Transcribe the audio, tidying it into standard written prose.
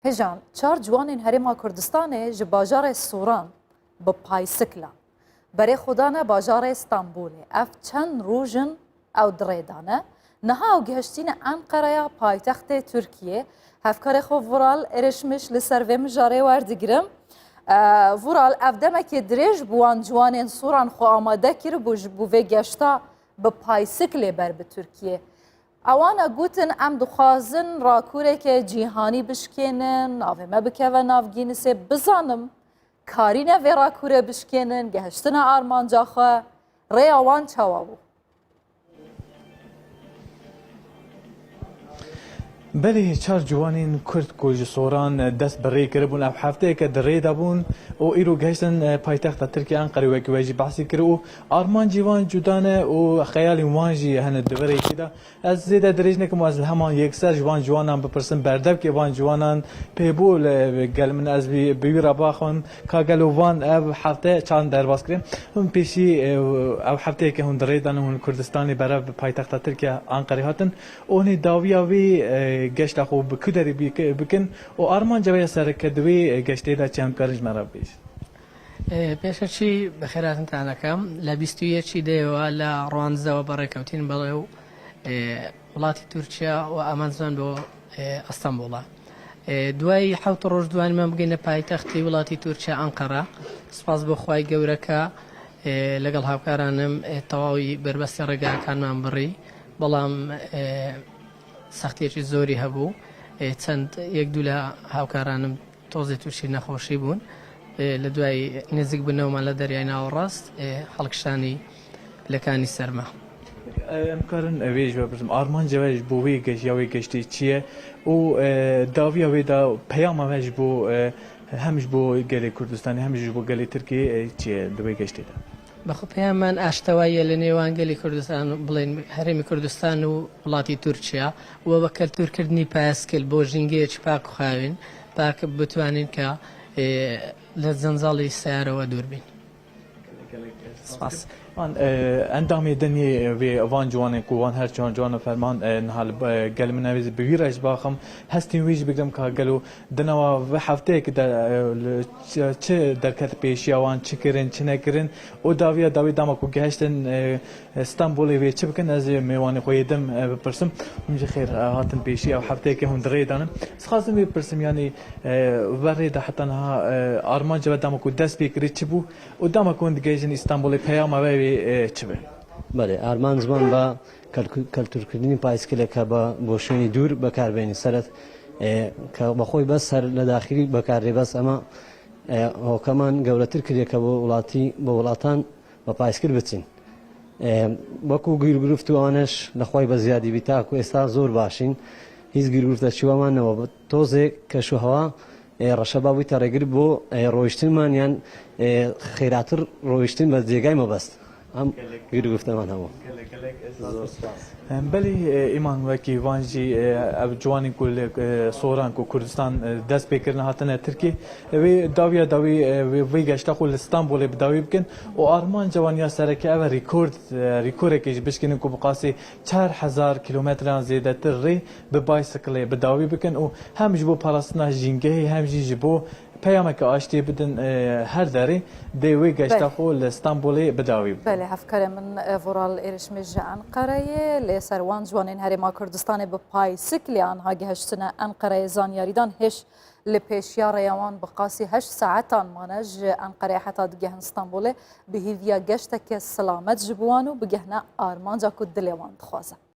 هجان چار جوانین هرما کردستان ji bajarê Soran bi paysiklan berê xudane bajarê Stenbolê ev çend rojin ew dirêdane niha ew gihiştîne Enqereya paytextê Tirkiye hevkarê xwe Vural êrişmiş li ser vê mijarê werdigirim Vural ev demekê dirêj bi wan ciwanên Soran xwe amade kiribû ji bo vê geşta bi paysiklê ber bi Tirkiye. Ewana gotin em dixwazin rakûrekê cîhanî bişkênin, navê me bikeve navgînisê bizanim karîne vê rakûrê bişkênin, gihiştina armanca xwe, rêya wan çawa bû? بله چار جوانین کرد کو ji Soran dest bi rê kiribûn ev hefteyeke di rê de bûn û îro gehiştin paytexta Tirkiye Enqerê wekî we jî behsî kir û armancî wan cuda ne û xeyalên wan jî hene di virêkî de ez zêde dirêj nekim ez li heman yekser ji wan ciwanan bipirsim berdevkê wan ciwanan pêbû gel min ez bi wî re baxwim ka gelo wan ev hefte çand derbas kirin hûn pêşî ev hefteyeke hûn di rê de ne hûn Kurdistanê berev paytexta Tirkiye Enqerê hatin û hûnê dawiya wî geşta xwe bi ku derê bikin û armanca wê serkeddivê geştê de çem karij me re bêj. پێشەچی بەخێراتتانەکەم لە 21 دەیەوە لە ڕوانزەوە بەڕێکەوتین بەڵێ و وڵاتی تورکیا و ئامانزان بۆ ئەستەمبوڵە دوای حوت ڕۆژ دوانمان بگەینە پایتەختی وڵاتی تورکیا ئەنقەرە سپاس بۆ خوای گەورەکە لەگەڵ هاوکارانم تەواوی بربەستی ڕێگاکانمان بڕی بەڵام سەختیەکی زۆری هەبوو چەند یەک دوو لە هاوکارانم تۆزی تووشی نەخۆشی بوون لە دوای نزیک بنەوەمان لە دەریای ناوەڕاست هەڵکشانی لەکانی سەرما em karin evê ji we birim armanca we ji bo wê geşya wê geştê çi ye û dawiya wê da peyama we ji bo hem ji bo gelê Kurdistanê hem ji bo gelê Tirkiyê çi ye di wê geştê de بەخۆ پێیانمان ئاشتەواییە لە نێوان گەلی کوردستان بڵێن هەرێمی کوردستان و وڵاتی تورکیا و بە کەلتورکردنی پایسکل بۆ ژینگەیەکی پاک و خاوین پاک بتوانین کە لە جەنجاڵی سیارەوە دوور بین. endamê denê vê van ciwanên ku wan her çiwan ciwan ferman nihal gel min evê bi wî re ji baxim hestên wî jî bigirim ka gelo dinava ve hefteyekê de çi derket pêşiya wan çi kirin çi nekirin û dawiya dawî dama ku gihiştin Stenbolê vê çi bikin ez ê mêwanê xwe yêdim bipirsim hûn jî xêr hatin pêşî ew hefteyekê hûn di rê danin dixwazim vê bipirsim yanî verê de heta niha armanca ve dama ku dest pê kirî çi bû û dama ku hûn digihîjin Stenbolê peyama we çi be بله ئارمان زمان بە کەلتورکردنی پایسکلێکە بە بۆ شوێنی دوور بەکاربێنی سەرەت کە بەخۆی بەس سەر لە داخلی بەکارێ بەس ئەمە هۆکەمان گەورەتر کردێکە بۆ وڵاتان بە پایسکل بچین وەکو گیرگرفتوانش لەخوای بە زیادی بیتاکو ئێستا زۆر باشین هیچ گیرگرفتە چیوەمانەوە تۆزێک کەشوهەوا ڕەشەبا بوویتە ڕێگر بۆ ڕۆیشتنمان یان خێراتر ڕۆیشتن بە جێگای مەبەست ئەم گیرگفتەمان هەبوو بەلی ئیمان وەکی وانجی ئەو جوانی ku Soran ku Kurdistan dest pêkirine hatine Tirkî wê dawiya dawî vê geşta xwe li Stenbolê bi dawî bikin û armanca wan ya sereke ev rîkorekê ji bişkînin ku bi qasî 4000 kilometran zêdetir rê bi baysiklê bi dawî bikin û hem ji bo parastina jîngehê hem jî ji bo peyameke aştê bidin her derê dê wê geşta xwe li Stenbolê bi dawî bikin. Belê hevkarê min Vural êrişmê ji Enqereyê lê ser wan ciwanên herêma Kurdistanê bi paysiklê anha gihiştine Enqereyê zanyarîdan hêj li pêşiya rêya wan bi qasî 8 saetan mane ji Enqereyê heta digehin Stenbolê bi hêviya geşteke silamet ji bo wan û bigihne armanca ku dilê wan dixwaze.